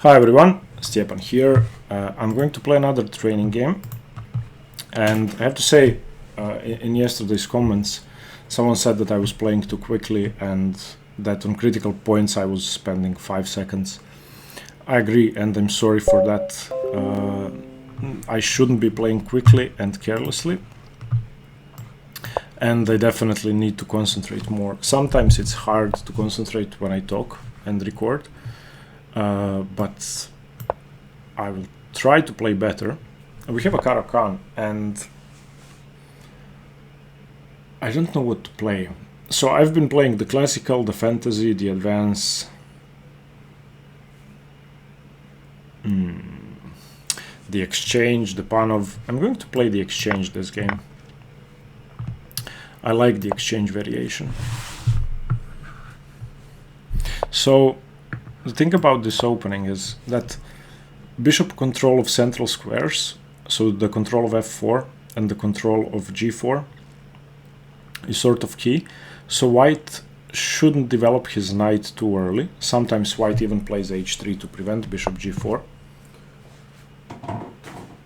Hi everyone, Stepan here. I'm going to play another training game, and I have to say, in yesterday's comments, someone said that I was playing too quickly and that on critical points I was spending 5 seconds. I agree, and I'm sorry for that. I shouldn't be playing quickly and carelessly, and I definitely need to concentrate more. Sometimes it's hard to concentrate when I talk and record, but I will try to play better. We have a Caro-Kann, and I don't know what to play. So I've been playing the classical, the fantasy, the advance, the exchange, the Panov. I'm going to play the exchange this game. I like the exchange variation. So the thing about this opening is that bishop control of central squares, so the control of f4 and the control of g4 is sort of key. So white shouldn't develop his knight too early. Sometimes white even plays h3 to prevent bishop g4.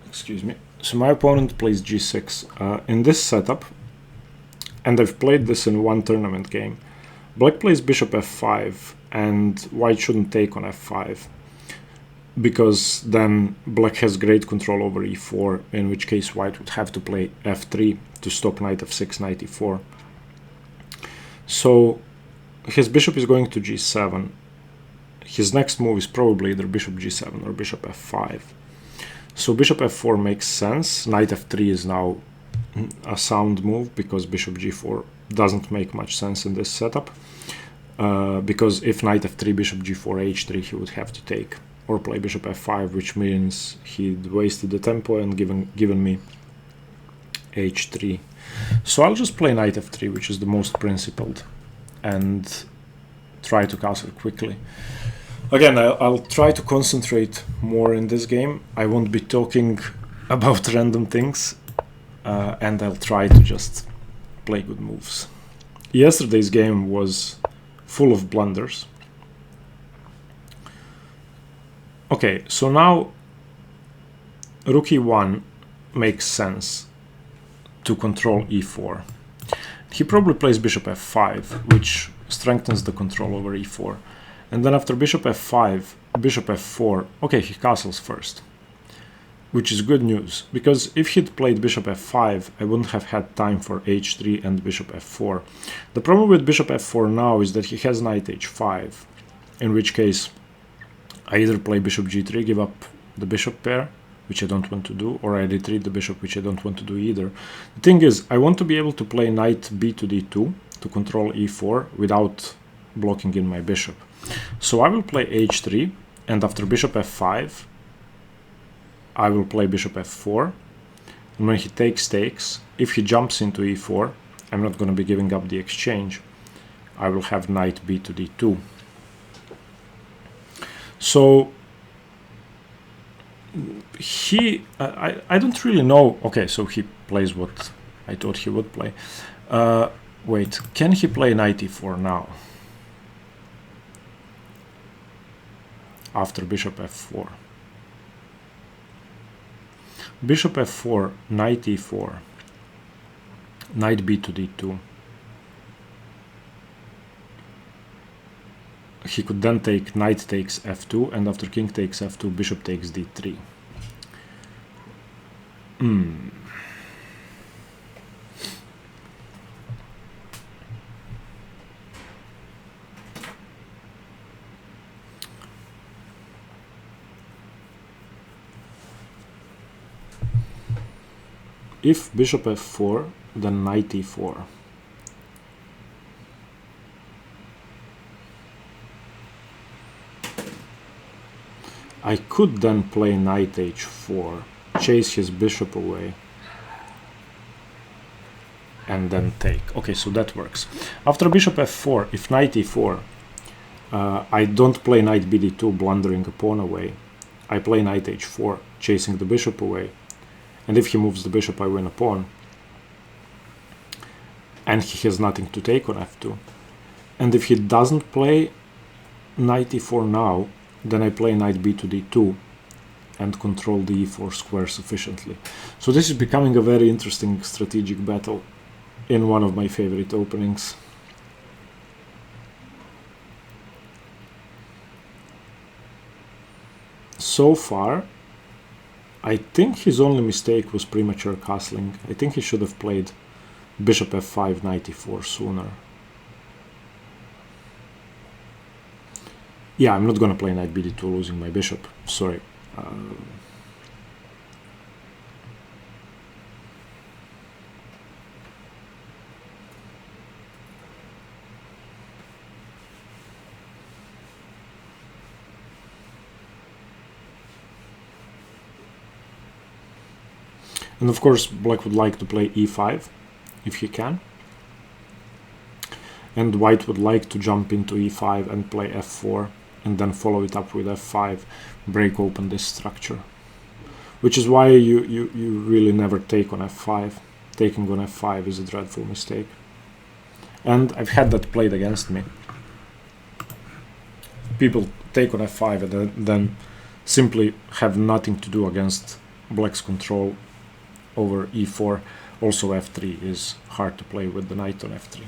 Excuse me. So my opponent plays g6. In this setup, and I've played this in one tournament game, black plays bishop f5 and white shouldn't take on f5, because then black has great control over e4, in which case white would have to play f3 to stop knight f6, knight e4. So his bishop is going to g7. His next move is probably either bishop g7 or bishop f5. So bishop f4 makes sense. Knight f3 is now a sound move, because bishop g4 doesn't make much sense in this setup, because if knight f3, bishop g4, h3, he would have to take or play bishop f5, which means he'd wasted the tempo and given me h3. So I'll just play knight f3, which is the most principled, and try to castle quickly. Again, I'll try to concentrate more in this game. I won't be talking about random things, and I'll try to just play good moves. Yesterday's game was full of blunders. Okay, so now rook e1 makes sense to control e4. He probably plays bishop f5, which strengthens the control over e4. And then after bishop f5, bishop f4, okay, he castles first, which is good news, because if he'd played bishop f5, I wouldn't have had time for h3 and bishop f4. The problem with bishop f4 now is that he has knight h5, in which case I either play bishop g3, give up the bishop pair, which I don't want to do, or I retreat the bishop, which I don't want to do either. The thing is, I want to be able to play knight b to d2 to control e4 without blocking in my bishop. So I will play h3, and after bishop f5, I will play bishop f4. And when he takes, if he jumps into e4, I'm not going to be giving up the exchange. I will have knight b to d2. So I don't really know. Okay, so he plays what I thought he would play. Wait, can he play knight e4 now? After bishop f4. Bishop f4, knight e4, knight b to d2. He could then take knight takes f2, and after king takes f2, bishop takes d3. If bishop f4, then knight e4. I could then play knight h4, chase his bishop away, and then take. Okay, so that works. After bishop f4, if knight e4, I don't play knight bd2, blundering a pawn away. I play knight h4, chasing the bishop away. And if he moves the bishop, I win a pawn. And he has nothing to take on f2. And if he doesn't play knight e4 now, then I play knight b to d2 and control the e4 square sufficiently. So this is becoming a very interesting strategic battle in one of my favorite openings. So far, I think his only mistake was premature castling. I think he should have played bishop f5, knight e4 sooner. Yeah, I'm not gonna play knight bd2 losing my bishop, sorry. And of course, black would like to play e5, if he can. And white would like to jump into e5 and play f4, and then follow it up with f5, break open this structure. Which is why you really never take on f5. Taking on f5 is a dreadful mistake. And I've had that played against me. People take on f5 and then simply have nothing to do against black's control over e4. Also f3 is hard to play with the knight on f3.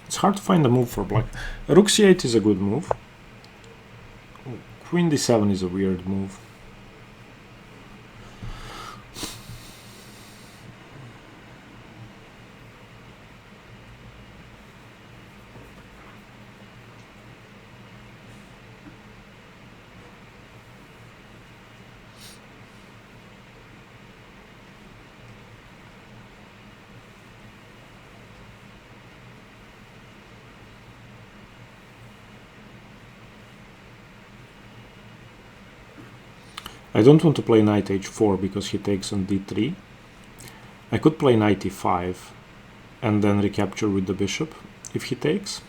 It's hard to find a move for black. Rook c8 is a good move. Queen d7 is a weird move. I don't want to play knight h4 because he takes on d3. I could play knight e5 and then recapture with the bishop if he takes.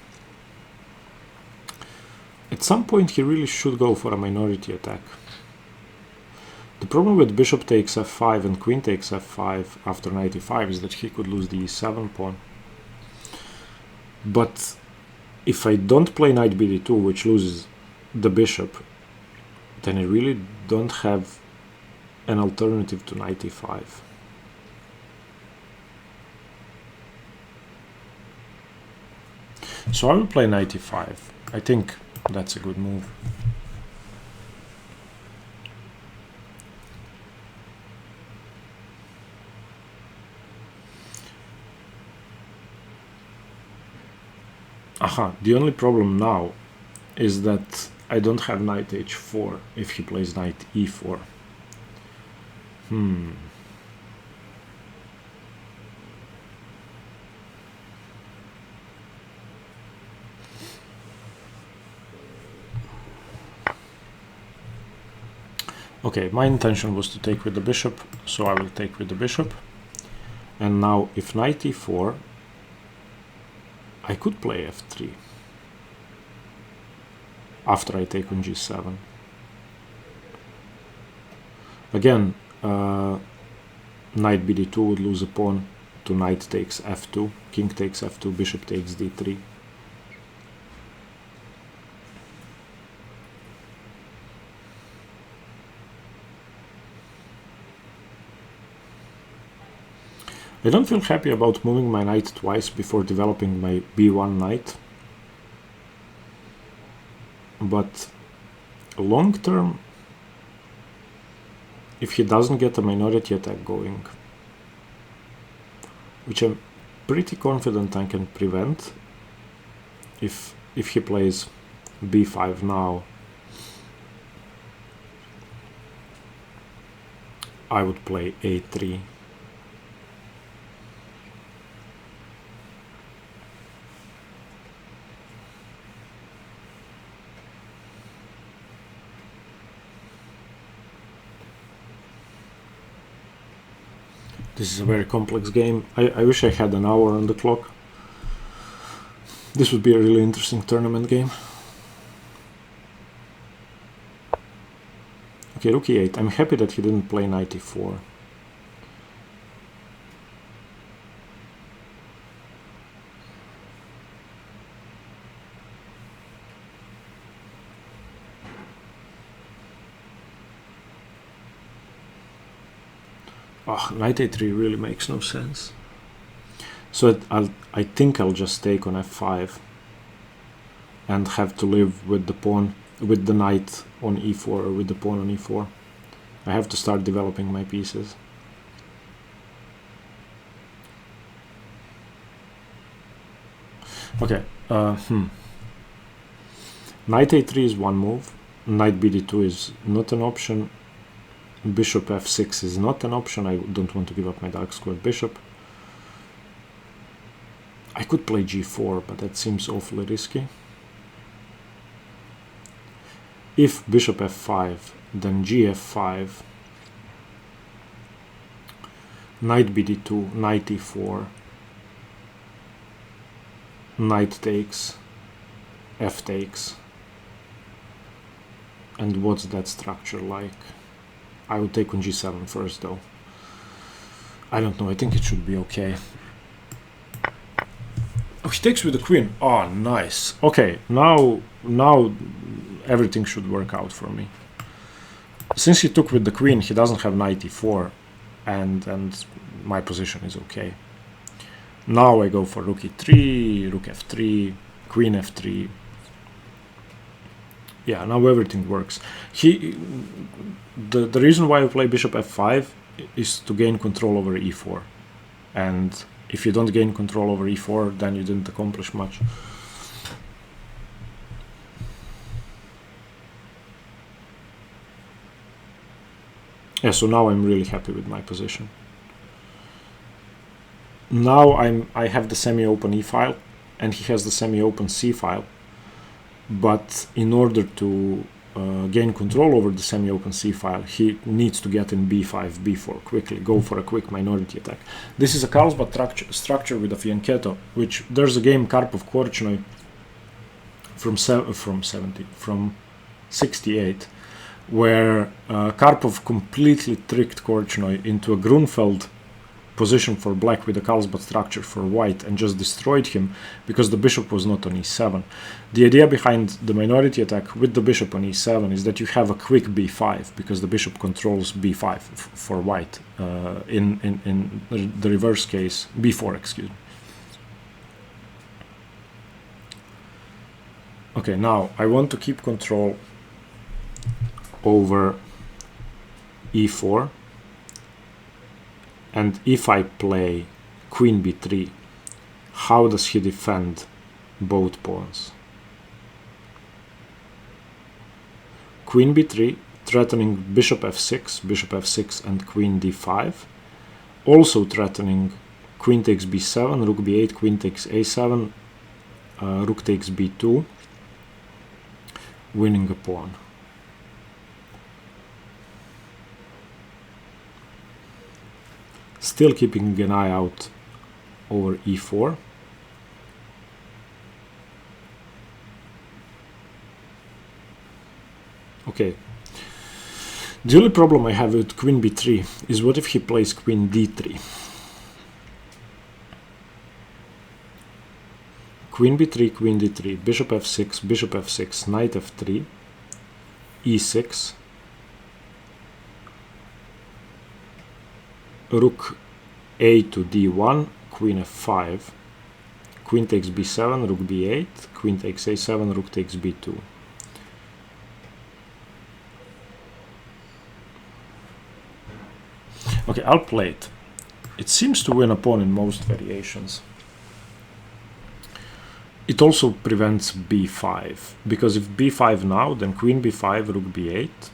At some point he really should go for a minority attack. The problem with bishop takes f5 and queen takes f5 after knight e5 is that he could lose the e7 pawn. But if I don't play knight bd2, which loses the bishop, then I really don't have an alternative to knight e5. So I will play knight e5. I think that's a good move. Aha, the only problem now is that I don't have knight h4 if he plays knight e4. Okay, my intention was to take with the bishop, so I will take with the bishop. And now if knight e4, I could play f3 after I take on g7. Again, knight bd2 would lose a pawn to knight takes f2, king takes f2, bishop takes d3. I don't feel happy about moving my knight twice before developing my b1 knight. But long term, if he doesn't get a minority attack going, which I'm pretty confident I can prevent, if he plays b5 now, I would play a3. This is a very complex game. I wish I had an hour on the clock. This would be a really interesting tournament game. Okay, rook e8. I'm happy that he didn't play knight e4. Oh, knight a3 really makes no sense. So I think I'll just take on f5 and have to live with the pawn, with the knight on e4 or with the pawn on e4. I have to start developing my pieces. Okay, knight a3 is one move, knight bd2 is not an option, bishop f6 is not an option. I don't want to give up my dark squared bishop. I could play g4, but that seems awfully risky. If bishop f5, then gf5, knight bd2, knight e4, knight takes, f takes. And what's that structure like? I would take on g7 first, though. I don't know, I think it should be okay. Oh, he takes with the queen. Oh, nice. Okay, now everything should work out for me. Since he took with the queen, he doesn't have knight e4, and my position is okay. Now I go for rook e3, rook f3, queen f3. Yeah, now everything works. The reason why I play bishop f5 is to gain control over e4. And if you don't gain control over e4, then you didn't accomplish much. Yeah, so now I'm really happy with my position. Now I have the semi-open e file, and he has the semi-open c file. But in order to gain control over the semi-open c file, he needs to get in b5, b4 quickly, go for a quick minority attack. This is a Carlsbad structure with a fianchetto, which there's a game Karpov-Korchnoi from 68, where Karpov completely tricked Korchnoi into a Grunfeld position for black with a Carlsbad structure for white and just destroyed him because the bishop was not on e7. The idea behind the minority attack with the bishop on e7 is that you have a quick b5 because the bishop controls b5 for white. In the reverse case, b4, excuse me. Okay, now I want to keep control over e4. And if I play queen b3, how does he defend both pawns? Queen b3, threatening bishop f6, and queen d5. Also threatening queen takes b7, rook b8, queen takes a7, rook takes b2, winning a pawn. Still keeping an eye out over e4. Okay. The only problem I have with queen b3 is what if he plays queen d3? Queen b3, queen d3, bishop f6, knight f3, e6, rook a to d1, queen f5, queen takes b7, rook b8, queen takes a7, rook takes b2. Okay, I'll play it. It seems to win a pawn in most variations. It also prevents b5, because if b5 now, then queen b5, rook b8,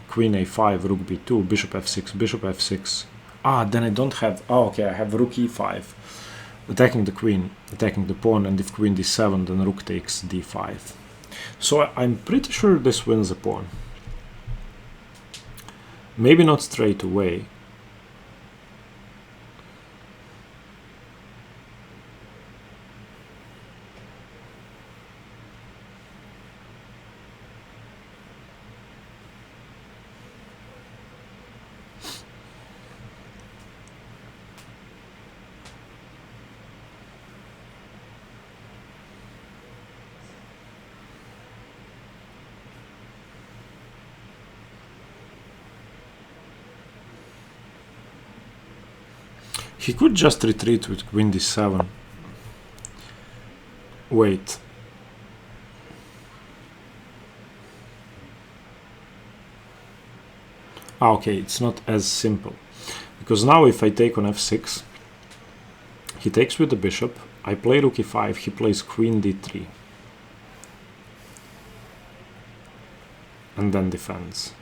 queen a5, rook b2, bishop f6, Ah, then I don't have... Oh, okay, I have rook e5, attacking the queen, attacking the pawn, and if queen d7, then rook takes d5. So I'm pretty sure this wins a pawn. Maybe not straight away. He could just retreat with queen d7. Wait. Ah, okay, it's not as simple. Because now if I take on f6, he takes with the bishop, I play rook e5, he plays queen d3. And then defends.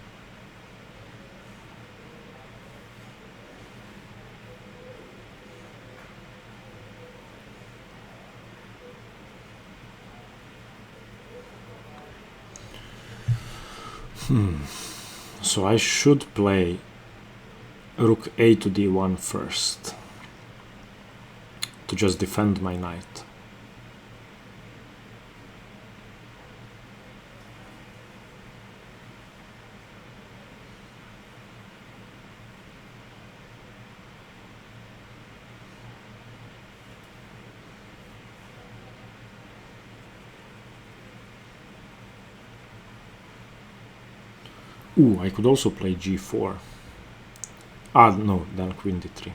So I should play rook a to d1 first to just defend my knight. Ooh, I could also play g4. Ah, no, then queen d3.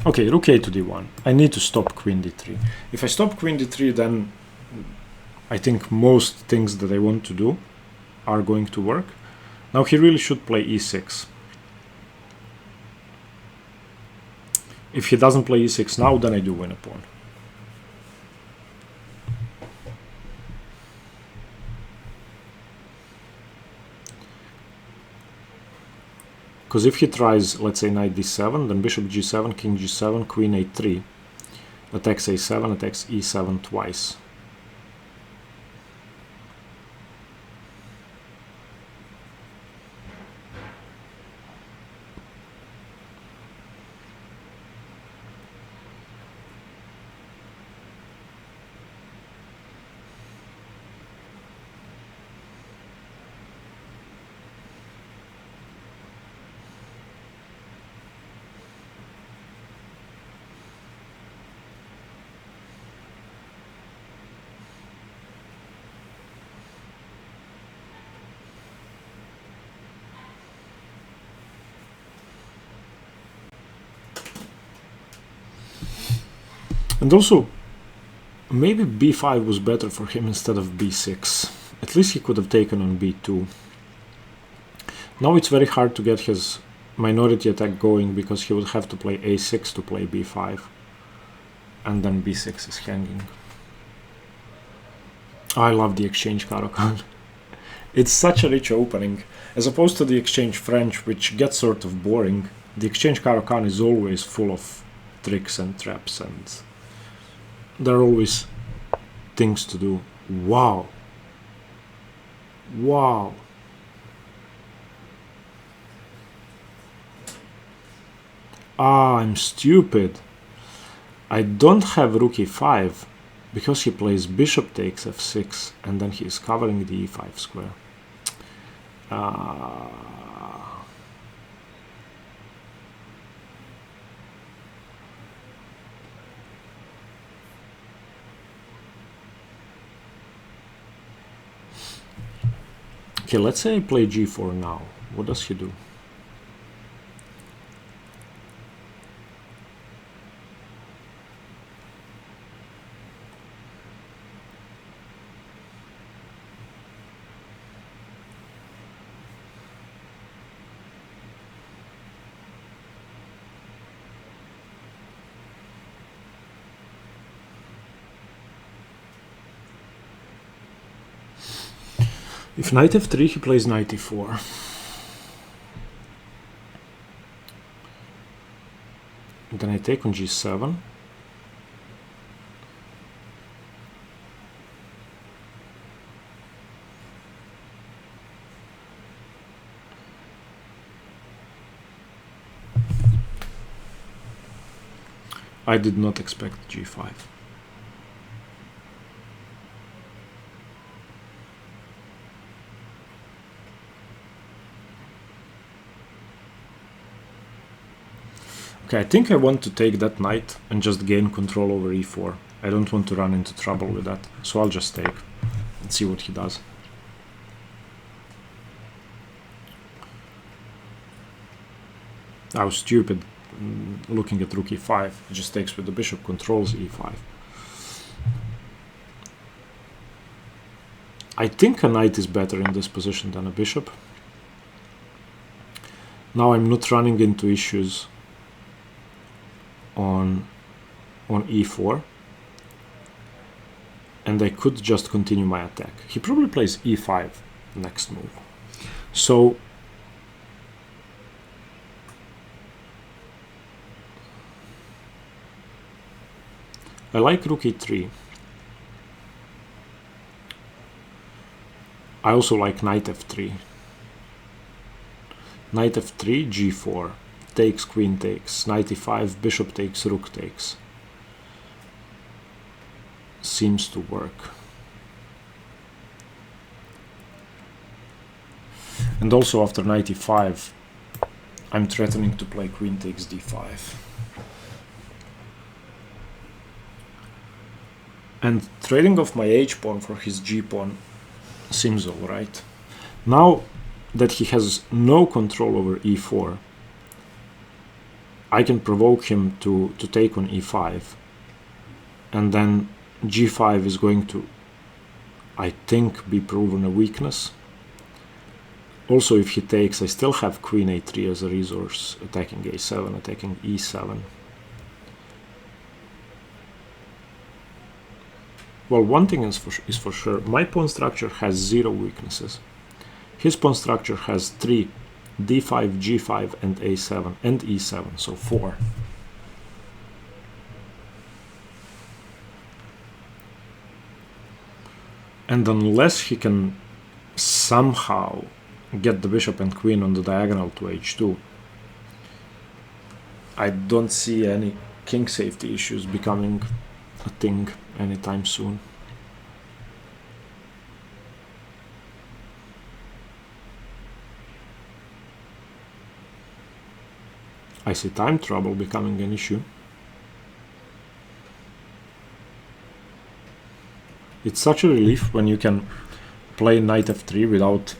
Okay, rook a to d1. I need to stop queen d3. If I stop queen d3, then I think most things that I want to do are going to work. Now he really should play e6. If he doesn't play e6 now, then I do win a pawn. Because if he tries, let's say, knight d7, then bishop g7, king g7, queen a3, attacks a7, attacks e7 twice. And also, maybe b5 was better for him instead of b6. At least he could have taken on b2. Now it's very hard to get his minority attack going because he would have to play a6 to play b5. And then b6 is hanging. I love the Exchange Caro-Kann. It's such a rich opening. As opposed to the Exchange French, which gets sort of boring, the Exchange Caro-Kann is always full of tricks and traps, and there are always things to do. Wow. Wow. Ah, I'm stupid. I don't have rook e5 because he plays bishop takes f6 and then he is covering the e5 square. Okay, let's say I play g4 now. What does he do? If knight f3, he plays knight e4. Then I take on g7. I did not expect g5. Okay, I think I want to take that knight and just gain control over e4. I don't want to run into trouble with that, so I'll just take and see what he does. I was stupid looking at rook e5. He just takes with the bishop, controls e5. I think a knight is better in this position than a bishop. Now I'm not running into issues on e4. And I could just continue my attack. He probably plays e5 next move. So I like rook e3. I also like knight f3. Knight f3, g4, takes, queen takes, knight e5, bishop takes, rook takes. Seems to work. And also after knight e5, I'm threatening to play queen takes d5. And trading off my h-pawn for his g-pawn seems alright. Now that he has no control over e4, I can provoke him to take on e5, and then g5 is going to, I think, be proven a weakness. Also, if he takes, I still have queen a3 as a resource, attacking a7, attacking e7. Well, one thing is for sure, my pawn structure has 0 weaknesses. His pawn structure has 3, d5, g5, and a7, and e7, so 4. And unless he can somehow get the bishop and queen on the diagonal to h2, I don't see any king safety issues becoming a thing anytime soon. I see time trouble becoming an issue. It's such a relief when you can play knight f3 without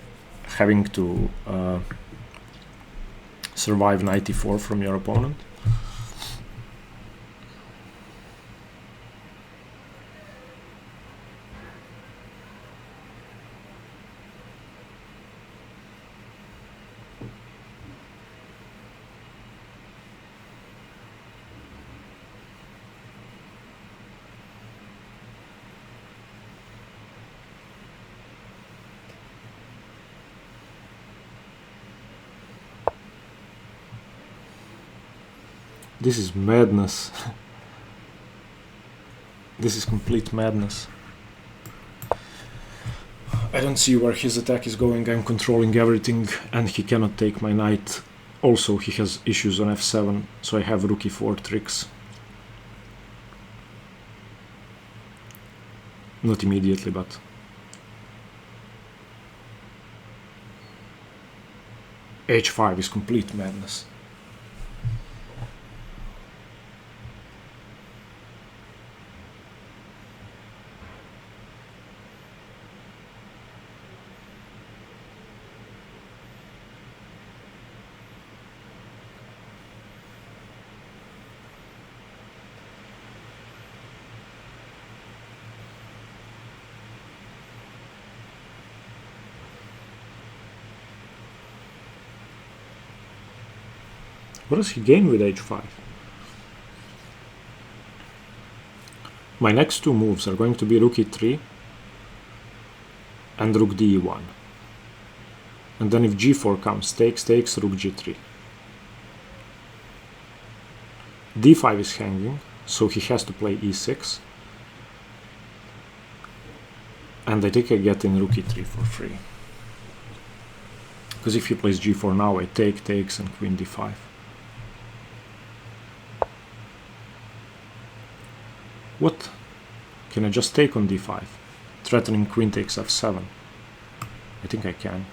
having to survive knight e4 from your opponent. This is madness. This is complete madness. I don't see where his attack is going. I'm controlling everything and he cannot take my knight. Also, he has issues on f7, so I have rook e4 tricks. Not immediately, but... h5 is complete madness. What does he gain with h5? My next two moves are going to be rook e3 and rook d1. And then if g4 comes, takes, rook g3. d5 is hanging, so he has to play e6. And I think I get in rook e3 for free. Because if he plays g4 now, I takes, and queen d5. What? Can I just take on d5? Threatening queen takes f7. I think I can.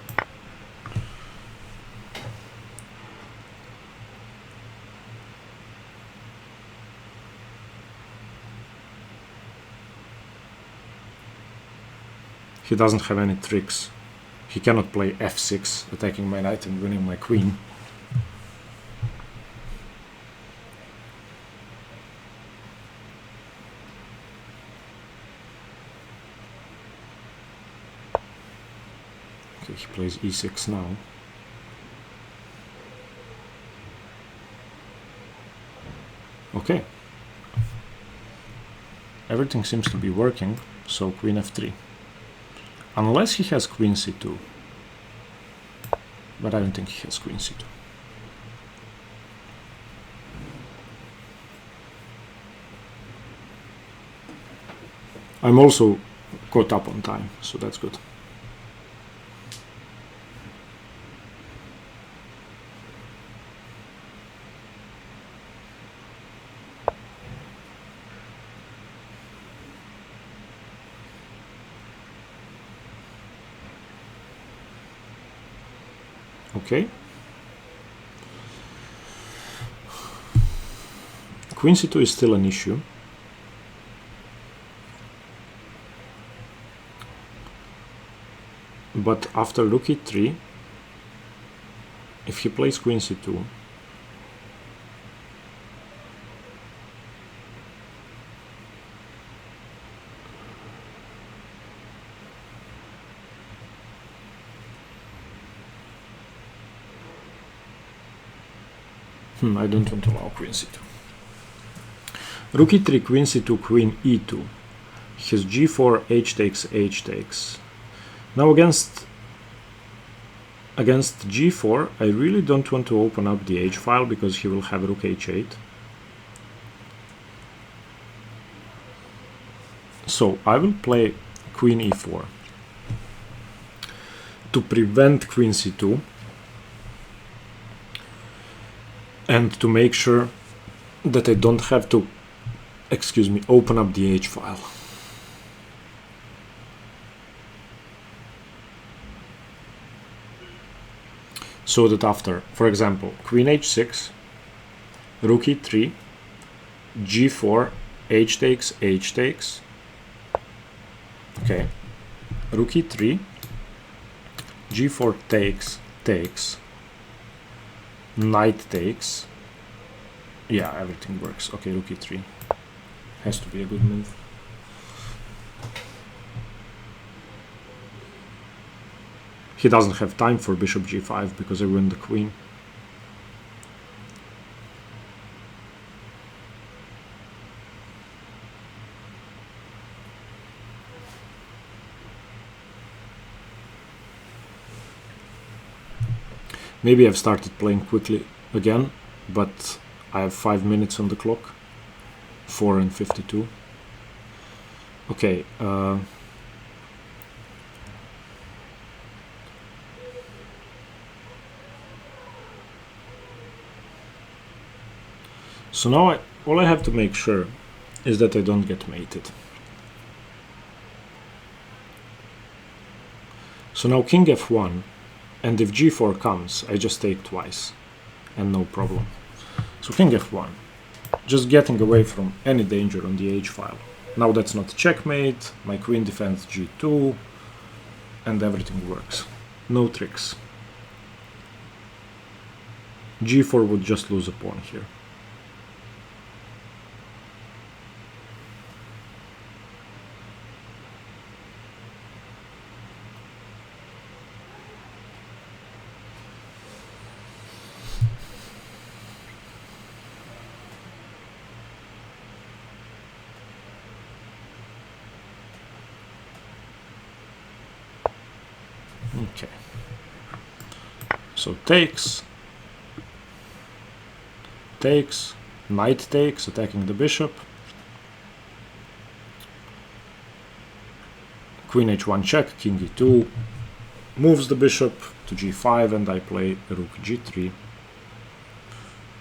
He doesn't have any tricks. He cannot play f6, attacking my knight and winning my queen. Okay, he plays e6 now. Okay. Everything seems to be working, so queen f3. Unless he has queen c2. But I don't think he has queen c2. I'm also caught up on time, so that's good. Okay. Queen c2 is still an issue. But after rook e3, if he plays queen c2, I don't want to allow queen c2. Rook e3, queen c2, queen e2. He has g4, h takes. Now against g4, I really don't want to open up the h file because he will have rook h8. So I will play queen e4 to prevent queen c2 and to make sure that I don't have to, open up the h file. So that after, for example, queen h6, rook e3, g4, h takes, okay, rook e3, g4 takes, knight takes, yeah, everything works. Okay, rook e3 has to be a good move. He doesn't have time for bishop g5 because I win the queen. Maybe I've started playing quickly again, but I have 5 minutes on the clock. 4:52. Okay. So now all I have to make sure is that I don't get mated. So now king f1, and if g4 comes, I just take twice, and no problem. So king f1, just getting away from any danger on the h file. Now that's not checkmate, my queen defends g2, and everything works. No tricks. g4 would just lose a pawn here. Okay, so takes, knight takes, attacking the bishop, queen h1 check, king e2, moves the bishop to g5, and I play rook g3.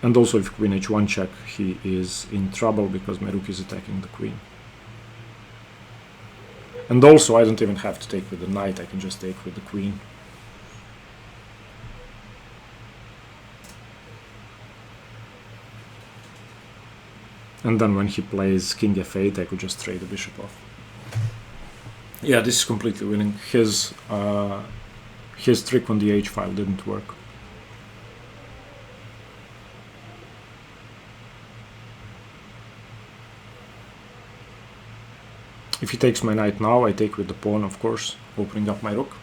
And also if queen h1 check, he is in trouble because my rook is attacking the queen. And also, I don't even have to take with the knight, I can just take with the queen. And then when he plays king f8, I could just trade the bishop off. Yeah, this is completely winning. His trick on the H file didn't work. If he takes my knight now, I take with the pawn, of course, opening up my rook.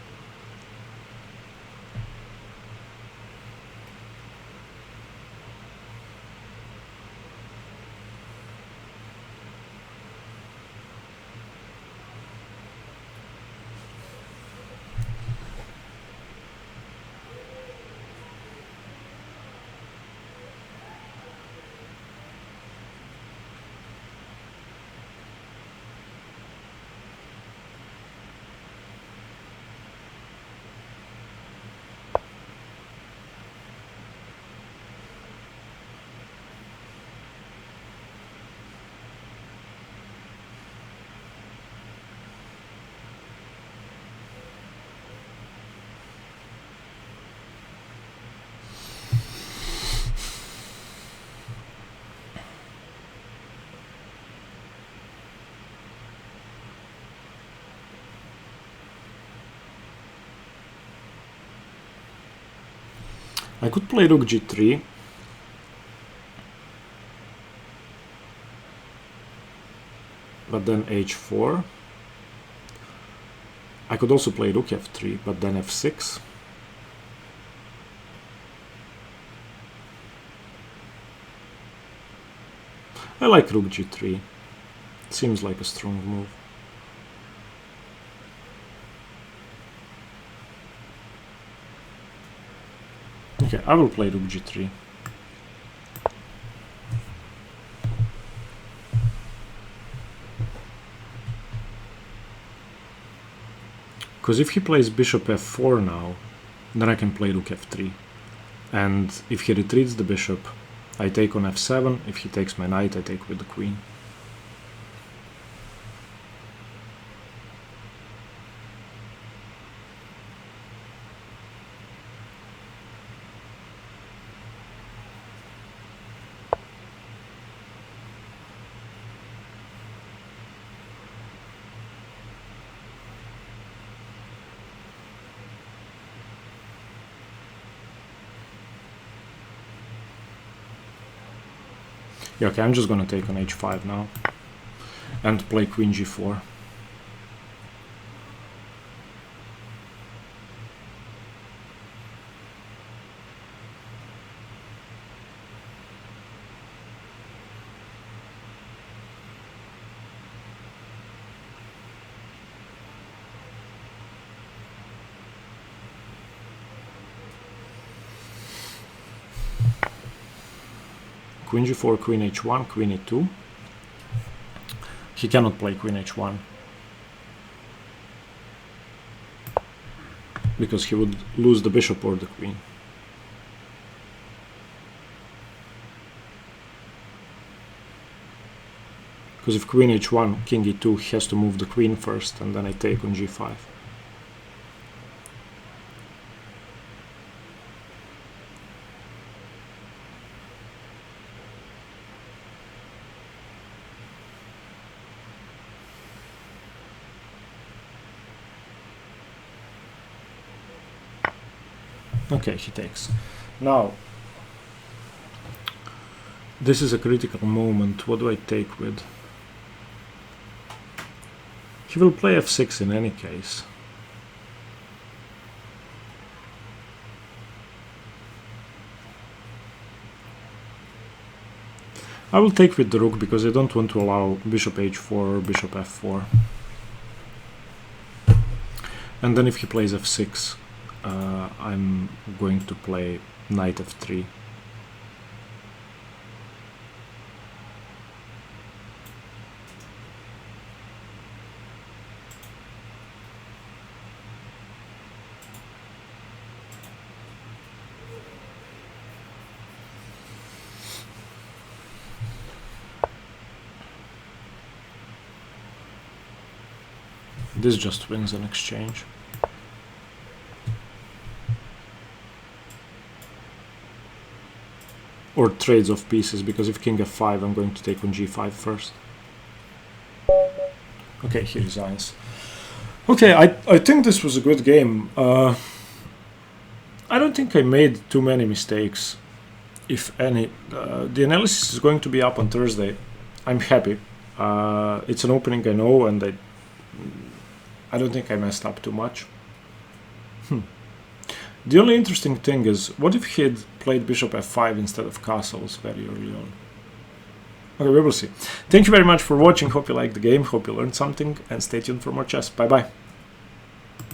I could play rook g3. But then h4. I could also play rook f3, but then f6. I like rook g3. It seems like a strong move. Okay, I will play rook g3. Because if he plays bishop f4 now, then I can play rook f3. And if he retreats the bishop, I take on f7. If he takes my knight, I take with the queen. Yeah, okay, I'm just gonna take on h5 now and play queen g4. Queen g4, queen h1, queen e2. He cannot play queen h1 because he would lose the bishop or the queen. Because if queen h1, king e2, he has to move the queen first, and then I take on g5. Okay, he takes. Now, this is a critical moment. What do I take with? He will play f6 in any case. I will take with the rook because I don't want to allow bishop h4 or bishop f4. And then if he plays f6, I'm going to play knight f3. This just wins an exchange. Or trades off pieces, because if king f5, I'm going to take on g5 first. Okay, he resigns. Okay, I think this was a good game. I don't think I made too many mistakes, if any. The analysis is going to be up on Thursday. I'm happy. It's an opening, I know, and I don't think I messed up too much. The only interesting thing is, what if he had played bishop f5 instead of castles very early on? Okay, we will see. Thank you very much for watching. Hope you liked the game. Hope you learned something, and stay tuned for more chess. Bye bye.